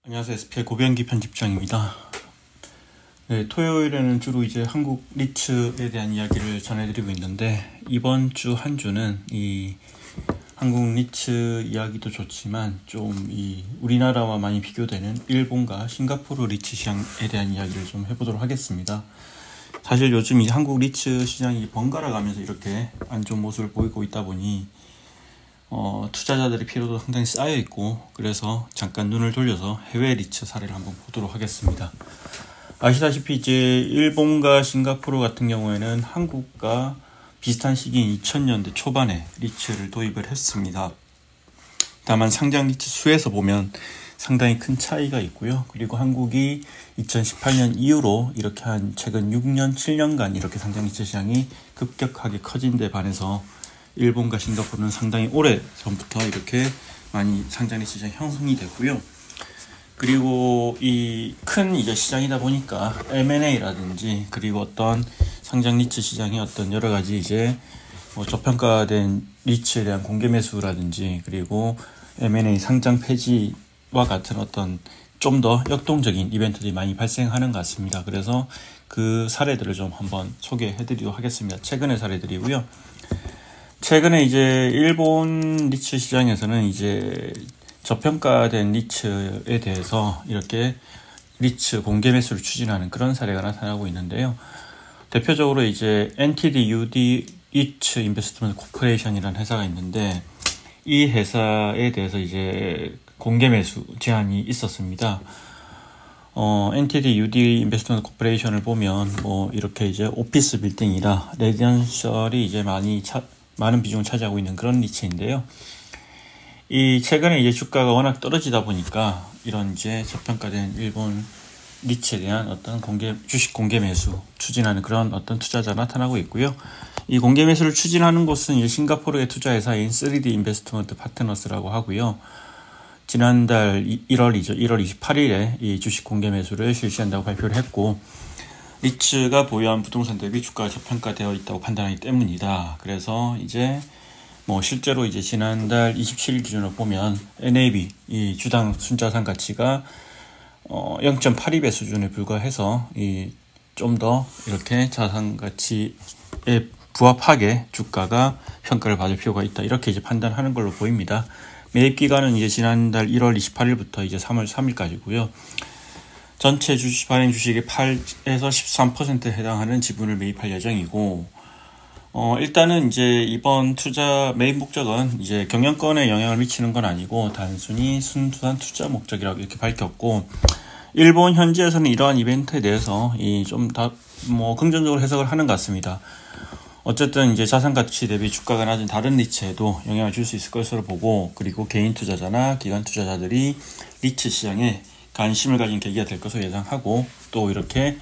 안녕하세요. SPL 고병기 편집장입니다. 네, 토요일에는 주로 이제 한국 리츠에 대한 이야기를 전해드리고 있는데, 이번 주 한 주는 이 한국 리츠 이야기도 좋지만 좀 이 우리나라와 많이 비교되는 일본과 싱가포르 리츠 시장에 대한 이야기를 좀 해보도록 하겠습니다. 사실 요즘 이 한국 리츠 시장이 번갈아 가면서 이렇게 안 좋은 모습을 보이고 있다 보니 투자자들의 피로도 상당히 쌓여 있고, 그래서 잠깐 눈을 돌려서 해외 리츠 사례를 한번 보도록 하겠습니다. 아시다시피 이제 일본과 싱가포르 같은 경우에는 한국과 비슷한 시기인 2000년대 초반에 리츠를 도입을 했습니다. 다만 상장 리츠 수에서 보면 상당히 큰 차이가 있고요. 그리고 한국이 2018년 이후로 이렇게 한 최근 6년, 7년간 이렇게 상장 리츠 시장이 급격하게 커진 데 반해서 일본과 싱가포르는 상당히 오래 전부터 이렇게 많이 상장 리츠 시장이 형성이 됐고요. 그리고 이 큰 이제 시장이다 보니까 M&A라든지 그리고 어떤 상장 리츠 시장의 어떤 여러 가지 이제 저평가된 리츠에 대한 공개 매수라든지 그리고 M&A 상장 폐지와 같은 어떤 좀 더 역동적인 이벤트들이 많이 발생하는 것 같습니다. 그래서 그 사례들을 좀 한번 소개해드리도록 하겠습니다. 최근의 사례들이고요. 최근에 이제 일본 리츠 시장에서는 이제 저평가된 리츠에 대해서 이렇게 리츠 공개 매수를 추진하는 그런 사례가 나타나고 있는데요. 대표적으로 이제 NTD UD 리츠 인베스트먼트 코퍼레이션이라는 회사가 있는데, 이 회사에 대해서 이제 공개 매수 제한이 있었습니다. NTD UD 인베스트먼트 코퍼레이션을 보면 이렇게 이제 오피스 빌딩이라 레지던셜이 이제 많은 비중을 차지하고 있는 그런 리츠인데요. 이 최근에 이제 주가가 워낙 떨어지다 보니까 이런 이제 저평가된 일본 리츠에 대한 어떤 주식 공개 매수 추진하는 그런 어떤 투자자가 나타나고 있고요. 이 공개 매수를 추진하는 곳은 이제 싱가포르의 투자회사인 3D 인베스트먼트 파트너스라고 하고요. 지난달 1월 28일에 이 주식 공개 매수를 실시한다고 발표를 했고, 리츠가 보유한 부동산 대비 주가가 저평가되어 있다고 판단하기 때문이다. 그래서 이제 실제로 이제 지난달 27일 기준으로 보면 NAV, 이 주당 순자산 가치가 0.82배 수준에 불과해서 좀 더 이렇게 자산 가치에 부합하게 주가가 평가를 받을 필요가 있다. 이렇게 이제 판단하는 걸로 보입니다. 매입 기간은 이제 지난달 1월 28일부터 이제 3월 3일까지고요. 전체 발행 주식의 8에서 13%에 해당하는 지분을 매입할 예정이고, 일단은 이제 이번 투자 매입 목적은 이제 경영권에 영향을 미치는 건 아니고 단순히 순수한 투자 목적이라고 이렇게 밝혔고, 일본 현지에서는 이러한 이벤트에 대해서 좀 다 긍정적으로 해석을 하는 것 같습니다. 어쨌든 이제 자산 가치 대비 주가가 낮은 다른 리츠에도 영향을 줄 수 있을 것으로 보고, 그리고 개인 투자자나 기관 투자자들이 리츠 시장에 관심을 가진 계기가 될 것으로 예상하고, 또 이렇게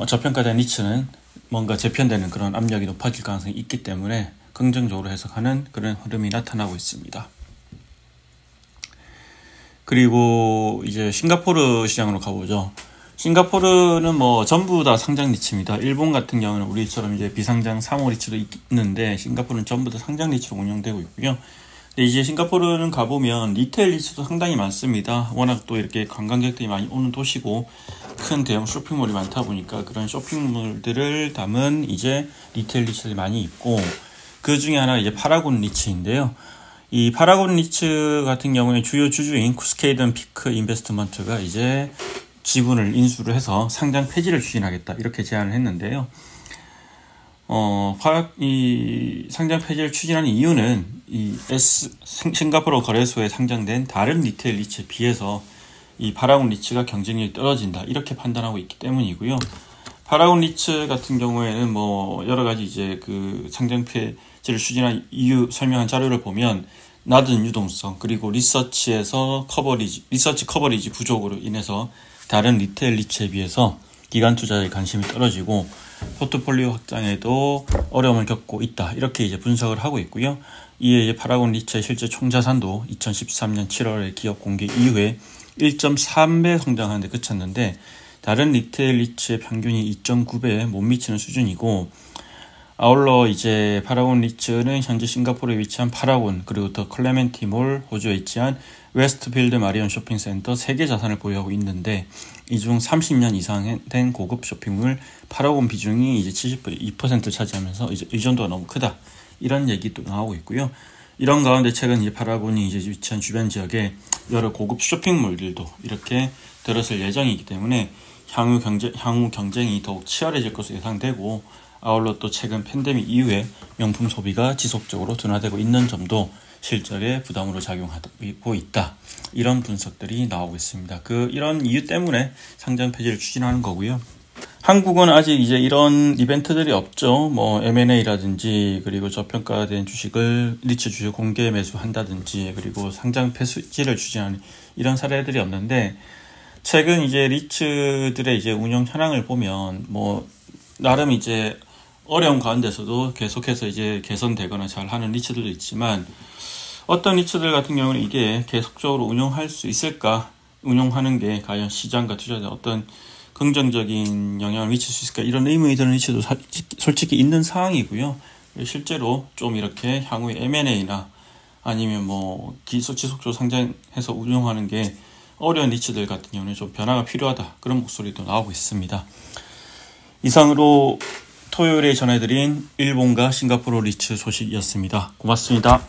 저평가된 리츠는 뭔가 재편되는 그런 압력이 높아질 가능성이 있기 때문에 긍정적으로 해석하는 그런 흐름이 나타나고 있습니다. 그리고 이제 싱가포르 시장으로 가보죠. 싱가포르는 전부 다 상장 리츠입니다. 일본 같은 경우는 우리처럼 이제 비상장 상호 리츠도 있는데, 싱가포르는 전부 다 상장 리츠로 운영되고 있고요. 근데 이제 싱가포르는 가보면 리테일 리츠도 상당히 많습니다. 워낙 또 이렇게 관광객들이 많이 오는 도시고 큰 대형 쇼핑몰이 많다 보니까 그런 쇼핑몰들을 담은 이제 리테일 리츠들이 많이 있고, 그 중에 하나가 이제 파라곤 리츠인데요. 이 파라곤 리츠 같은 경우에 주요 주주인 쿠스케이든 피크 인베스트먼트가 이제 지분을 인수를 해서 상장 폐지를 추진하겠다, 이렇게 제안을 했는데요. 이 상장 폐지를 추진하는 이유는 싱가포르 거래소에 상장된 다른 리테일 리츠에 비해서 이 파라곤 리츠가 경쟁력이 떨어진다, 이렇게 판단하고 있기 때문이고요. 파라곤 리츠 같은 경우에는 여러 가지 이제 그 상장 폐지를 추진한 이유 설명한 자료를 보면 낮은 유동성, 그리고 리서치 커버리지 부족으로 인해서 다른 리테일 리츠에 비해서 기관 투자자의 관심이 떨어지고 포트폴리오 확장에도 어려움을 겪고 있다, 이렇게 이제 분석을 하고 있고요. 이에 이제 파라곤 리츠의 실제 총자산도 2013년 7월에 기업 공개 이후에 1.3배 성장하는 데 그쳤는데, 다른 리테일 리츠의 평균이 2.9배에 못 미치는 수준이고, 아울러 이제 파라곤 리츠는 현재 싱가포르에 위치한 파라곤, 그리고 더 클레멘티몰 호주에 위치한 웨스트필드 마리온 쇼핑센터 3개 자산을 보유하고 있는데 이 중 30년 이상 된 고급 쇼핑몰 8억 원 비중이 이제 72% 차지하면서 이제 의존도가 너무 크다. 이런 얘기도 나오고 있고요. 이런 가운데 최근 이제 8억 원이 이제 위치한 주변 지역에 여러 고급 쇼핑몰들도 이렇게 들어설 예정이기 때문에 향후 경쟁이 더욱 치열해질 것으로 예상되고, 아울러 또 최근 팬데믹 이후에 명품 소비가 지속적으로 둔화되고 있는 점도 실적에 부담으로 작용하고 있다. 이런 분석들이 나오고 있습니다. 이런 이유 때문에 상장 폐지를 추진하는 거고요. 한국은 아직 이제 이런 이벤트들이 없죠. 뭐 M&A라든지 그리고 저평가된 주식을 리츠 주식 공개 매수한다든지 그리고 상장 폐지를 추진하는 이런 사례들이 없는데, 최근 이제 리츠들의 이제 운영 현황을 보면 뭐 나름 이제 어려운 가운데서도 계속해서 이제 개선되거나 잘하는 리츠들도 있지만, 어떤 리츠들 같은 경우는 이게 계속적으로 운영할 수 있을까, 운영하는 게 과연 시장과 투자자에 어떤 긍정적인 영향을 미칠 수 있을까, 이런 의문이 드는 리츠도 솔직히 있는 상황이고요. 실제로 좀 이렇게 향후에 M&A나 아니면 뭐 지속적으로 상장해서 운영하는 게 어려운 리츠들 같은 경우는 좀 변화가 필요하다, 그런 목소리도 나오고 있습니다. 이상으로 토요일에 전해드린 일본과 싱가포르 리츠 소식이었습니다. 고맙습니다.